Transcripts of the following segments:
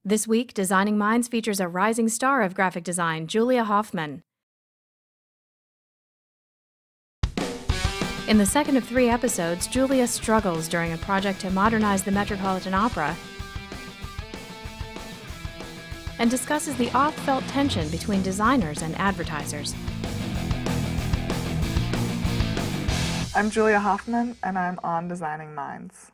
This week, Designing Minds features a rising star of graphic design, Julia Hoffmann. In the second of 3 episodes, Julia struggles during a project to modernize the Metropolitan Opera and discusses the oft-felt tension between designers and advertisers. I'm Julia Hoffmann, and I'm on Designing Minds.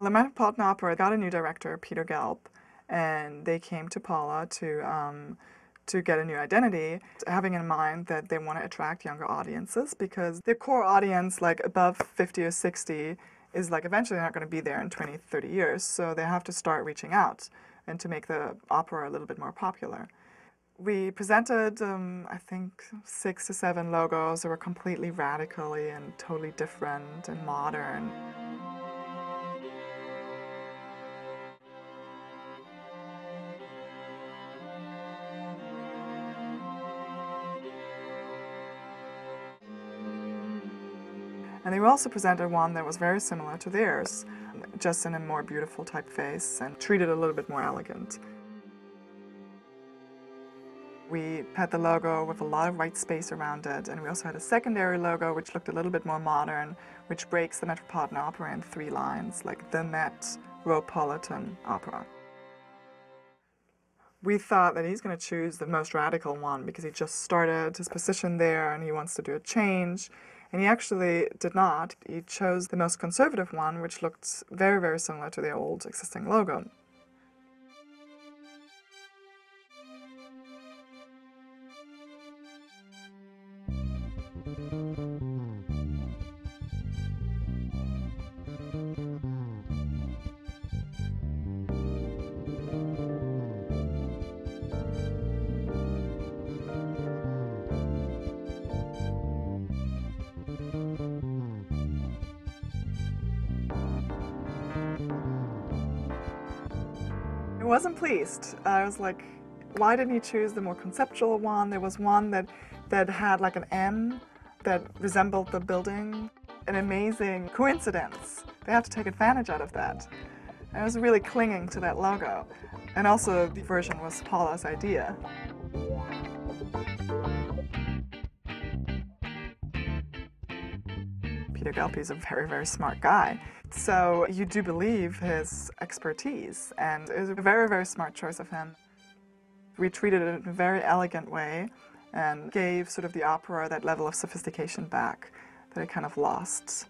The Metropolitan Opera got a new director, Peter Gelb, and they came to Paula to get a new identity, having in mind that they want to attract younger audiences because their core audience, like above 50 or 60, is like eventually not going to be there in 20, 30 years, so they have to start reaching out and to make the opera a little bit more popular. We presented, I think, 6 to 7 logos that were completely radically and totally different and modern. And they also presented one that was very similar to theirs, just in a more beautiful typeface and treated a little bit more elegant. We had the logo with a lot of white space around it, and we also had a secondary logo which looked a little bit more modern, which breaks the Metropolitan Opera in 3 lines, like the Metropolitan Opera. We thought that he's going to choose the most radical one because he just started his position there and he wants to do a change. And he actually did not. He chose the most conservative one, which looked very, very similar to the old existing logo. I wasn't pleased. I was like, why didn't you choose the more conceptual one? There was one that had like an M that resembled the building. An amazing coincidence. They have to take advantage out of that. I was really clinging to that logo. And also, the version was Paula's idea. Peter Gelb is a very, very smart guy. So you do believe his expertise, and it was a very, very smart choice of him. We treated it in a very elegant way and gave sort of the opera that level of sophistication back that it kind of lost.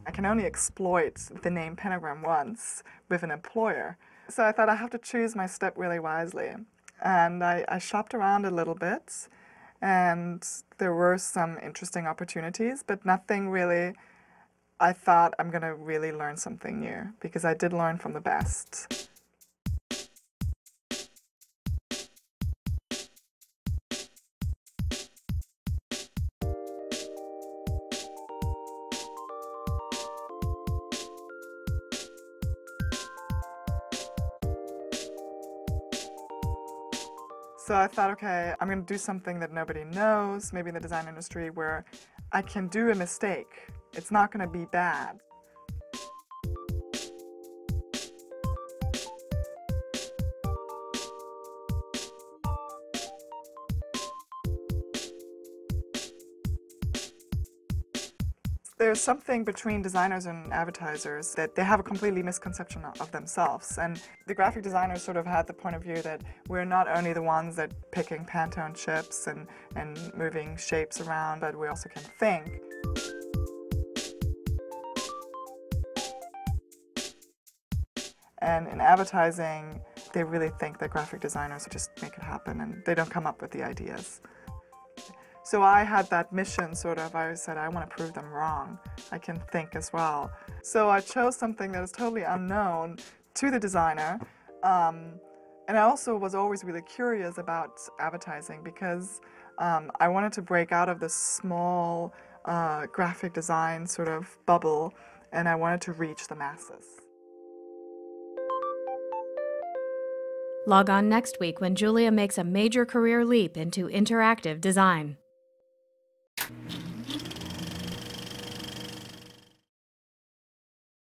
I can only exploit the name pentagram once with an employer. So I thought I have to choose my step really wisely. And I shopped around a little bit, and there were some interesting opportunities, but nothing really. I thought I'm going to really learn something new, because I did learn from the best. So I thought, okay, I'm going to do something that nobody knows, maybe in the design industry, where I can do a mistake. It's not going to be bad. There's something between designers and advertisers that they have a completely misconception of themselves. And the graphic designers sort of had the point of view that we're not only the ones that picking Pantone chips and moving shapes around, but we also can think. And in advertising, they really think that graphic designers just make it happen and they don't come up with the ideas. So I had that mission sort of. I said, I want to prove them wrong. I can think as well. So I chose something that is totally unknown to the designer. And I also was always really curious about advertising because I wanted to break out of this small graphic design sort of bubble, and I wanted to reach the masses. Log on next week when Julia makes a major career leap into interactive design.